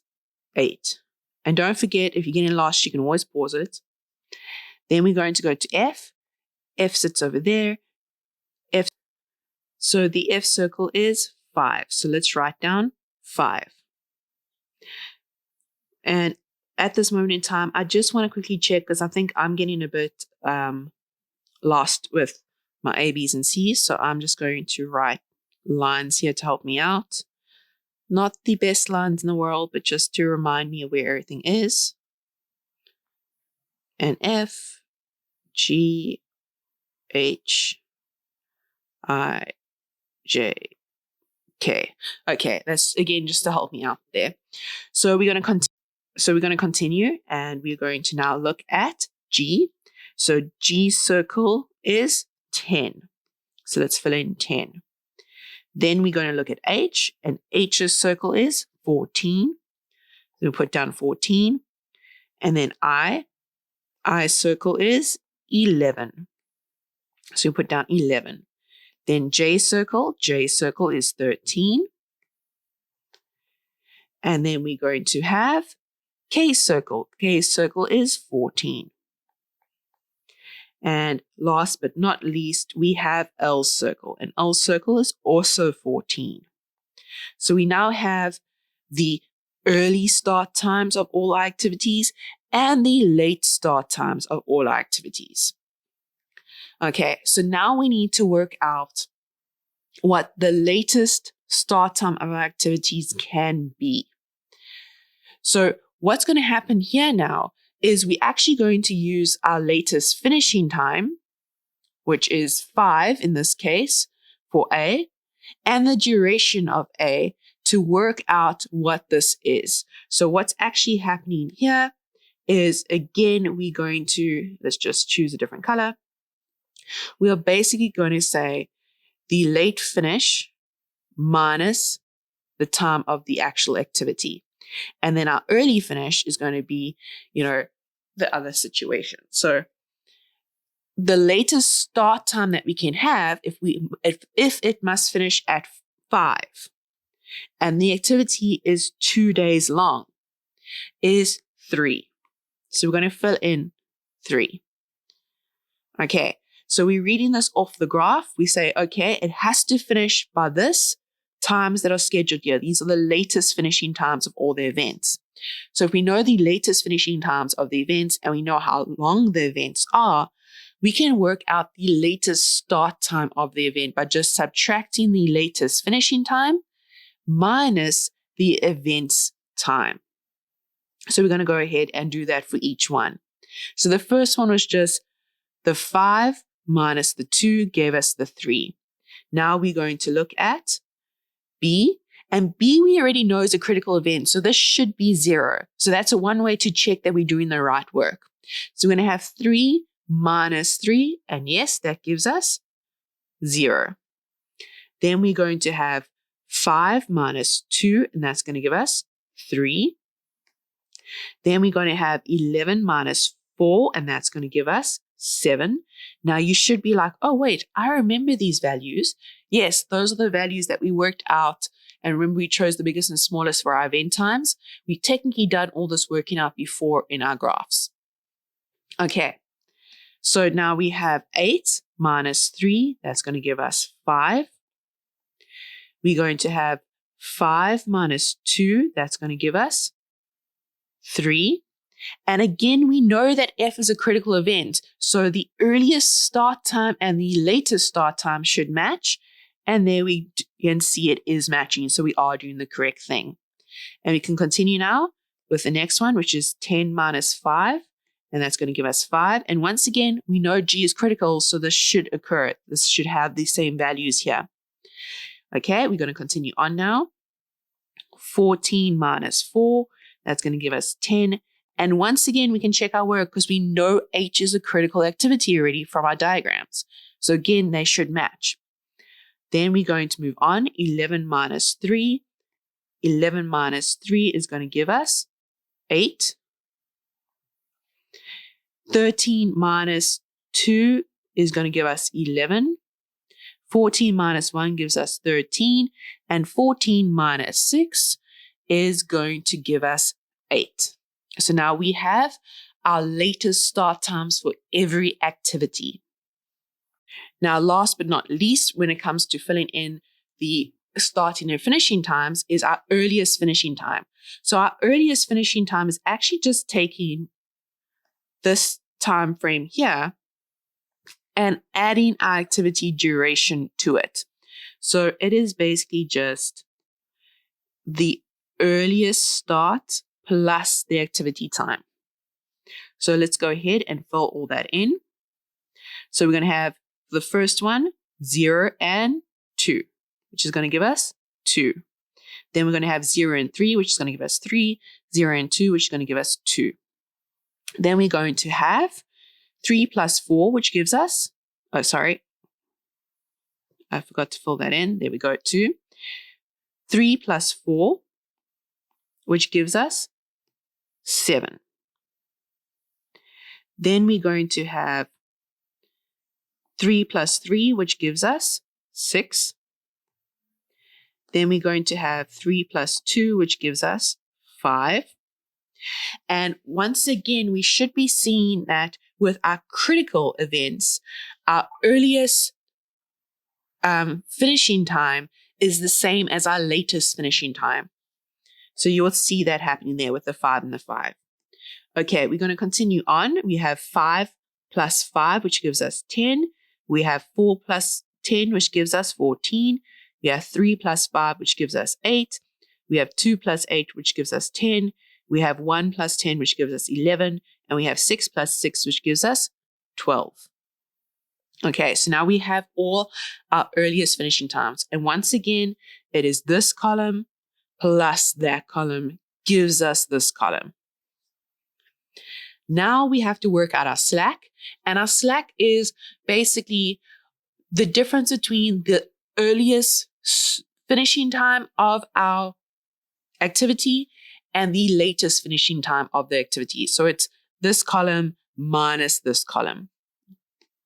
8. And don't forget, if you're getting lost, you can always pause it. Then we're going to go to F. F sits over there. So the F circle is 5. So let's write down 5. And at this moment in time, I just want to quickly check because I think I'm getting a bit lost with my A, B's, and C's. So I'm just going to write lines here to help me out. Not the best lines in the world, but just to remind me of where everything is. And F, G, H, I, J, K. Okay, that's again just to help me out there. So we're going to continue, and we're going to now look at G. So G's circle is 10. So let's fill in 10. Then we're going to look at H, and H's circle is 14. So we'll put down 14. And then I's circle is 11. So we put down 11. Then J's circle is 13. And then we're going to have K's circle is 14. And last but not least, we have L's circle, and L's circle is also 14. So we now have the early start times of all our activities and the late start times of all our activities. Okay, so now we need to work out what the latest start time of our activities can be. So what's going to happen here now is we're actually going to use our latest finishing time, which is 5 in this case for A, and the duration of A to work out what this is. So what's actually happening here is, again, we're going to, let's just choose a different color. We are basically going to say the late finish minus the time of the actual activity. And then our early finish is going to be, the other situation. So the latest start time that we can have if it must finish at 5 and the activity is 2 days long is 3. So we're going to fill in 3. Okay, so we're reading this off the graph. We say, okay, it has to finish by this times that are scheduled here. These are the latest finishing times of all the events. So if we know the latest finishing times of the events and we know how long the events are, we can work out the latest start time of the event by just subtracting the latest finishing time minus the event's time. So we're going to go ahead and do that for each one. So the first one was just the 5 minus the 2 gave us the 3. Now we're going to look at B, and B we already know is a critical event, so this should be 0. So that's one way to check that we're doing the right work. So we're going to have 3 minus 3, and yes, that gives us 0. Then we're going to have 5 minus 2, and that's going to give us 3. Then we're going to have 11 minus 4, and that's going to give us 7. Now you should be like, oh wait, I remember these values. Yes, those are the values that we worked out. And remember, we chose the biggest and smallest for our event times. We technically done all this working out before in our graphs. Okay, so now we have 8 minus 3. That's going to give us 5. We're going to have 5 minus 2. That's going to give us 3. And again, we know that F is a critical event. So the earliest start time and the latest start time should match. And there we can see it is matching. So we are doing the correct thing. And we can continue now with the next one, which is 10 minus 5. And that's going to give us 5. And once again, we know G is critical. So this should occur. This should have the same values here. Okay, we're going to continue on now. 14 minus 4. That's going to give us 10. And once again, we can check our work because we know H is a critical activity already from our diagrams. So again, they should match. Then we're going to move on. 11 minus 3. 11 minus 3 is going to give us 8. 13 minus 2 is going to give us 11. 14 minus 1 gives us 13. And 14 minus 6 is going to give us 8. So now we have our latest start times for every activity. Now, last but not least, when it comes to filling in the starting and finishing times is our earliest finishing time. So our earliest finishing time is actually just taking this time frame here and adding our activity duration to it. So it is basically just the earliest start plus the activity time. So let's go ahead and fill all that in. So we're going to have the first one, 0 and 2, which is going to give us 2. Then we're going to have 0 and 3, which is going to give us 3, 0 and 2, which is going to give us 2. Then we're going to have 3 plus 4, which gives us, I forgot to fill that in. There we go, 2. 3 plus 4, which gives us 7. Then we're going to have 3 plus 3, which gives us 6. Then we're going to have 3 plus 2, which gives us 5. And once again, we should be seeing that with our critical events, our earliest finishing time is the same as our latest finishing time. So you'll see that happening there with the 5 and the 5. Okay, we're going to continue on. We have 5 plus 5, which gives us 10. We have 4 plus 10, which gives us 14. We have 3 plus 5, which gives us 8. We have 2 plus 8, which gives us 10. We have 1 plus 10, which gives us 11. And we have 6 plus 6, which gives us 12. Okay, so now we have all our earliest finishing times. And once again, it is this column plus that column gives us this column. Now we have to work out our slack. And our slack is basically the difference between the earliest finishing time of our activity and the latest finishing time of the activity. So it's this column minus this column.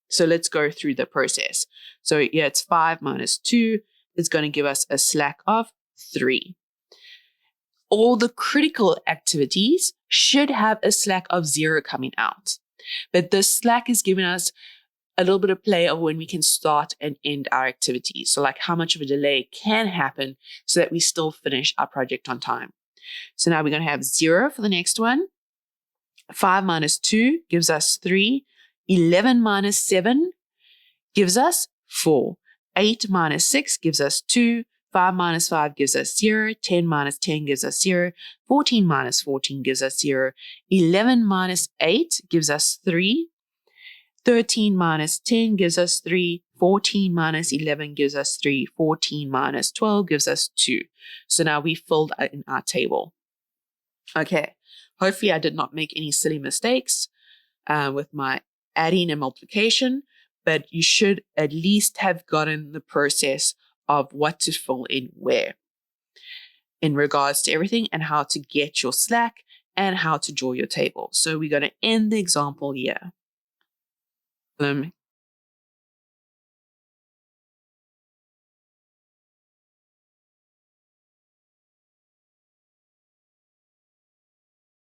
So let's go through the process. So yeah, it's 5 minus 2 is going to give us a slack of 3. All the critical activities should have a slack of 0 coming out. But this slack is giving us a little bit of play of when we can start and end our activities. So like how much of a delay can happen so that we still finish our project on time. So now we're going to have 0 for the next one. 5 minus 2 gives us 3. 11 minus 7 gives us 4. 8 minus 6 gives us 2. 5 minus 5 gives us 0. 10 minus 10 gives us 0. 14 minus 14 gives us 0. 11 minus 8 gives us 3. 13 minus 10 gives us 3. 14 minus 11 gives us 3. 14 minus 12 gives us 2. So now we filled in our table. Okay, hopefully I did not make any silly mistakes with my adding and multiplication, but you should at least have gotten the process of what to fill in where in regards to everything and how to get your slack and how to draw your table. So we're going to end the example here.